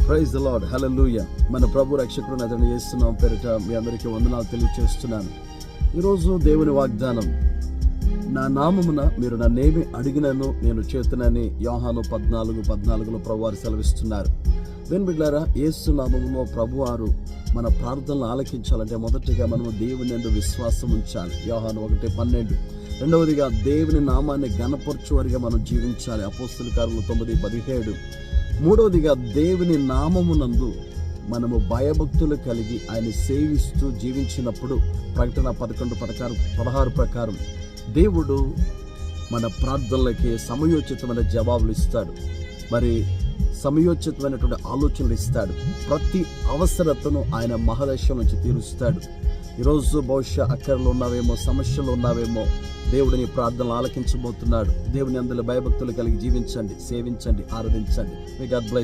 Praise the lord, హల్లెలూయా. మన ప్రభు రక్షకుడు నజరేయుడైన యేసు నామమున పేరిట మీ అందరికీ వందనాలు తెలియజేస్తున్నాను. ఈరోజు దేవుని వాగ్దానం, నా నామమున మీరు నన్నేమి అడిగినను నేను చేతునని యోహాను 14:14 ప్రభువారు సెలవిస్తున్నారు. దేని బిడ్డలారా, యేసు నామములో ప్రభువారు మన ప్రార్థనలు ఆలకించాలంటే మొదటిగా మనము దేవుని యందు విశ్వాసం ఉంచాలి. యోహాను 1:12. రెండవదిగా దేవుని నామాన్ని ఘనపరచువారిగా మనం జీవించాలి. అపోస్తలుల కార్యములు 9:17. మూడవదిగా దేవుని నామమునందు మనము భయభక్తులు కలిగి ఆయన సేవిస్తూ జీవించినప్పుడు ప్రకటన 11:16 ప్రకారం దేవుడు మన ప్రార్థనలకి సమయోచితమైన జవాబులు ఇస్తాడు. మరి సమయోచితమైనటువంటి ఆలోచనలు ఇస్తాడు. ప్రతి అవసరతను ఆయన మహదశ నుంచి తీరుస్తాడు. ఈరోజు బహుశా అక్కర్లు ఉన్నావేమో, సమస్యలు ఉన్నావేమో, దేవుడిని ప్రార్థనలు ఆలకించబోతున్నాడు. దేవుని అందులో భయభక్తులు కలిగి జీవించండి, సేవించండి, ఆరాధించండి. మీ గాడ్ బ్లెస్.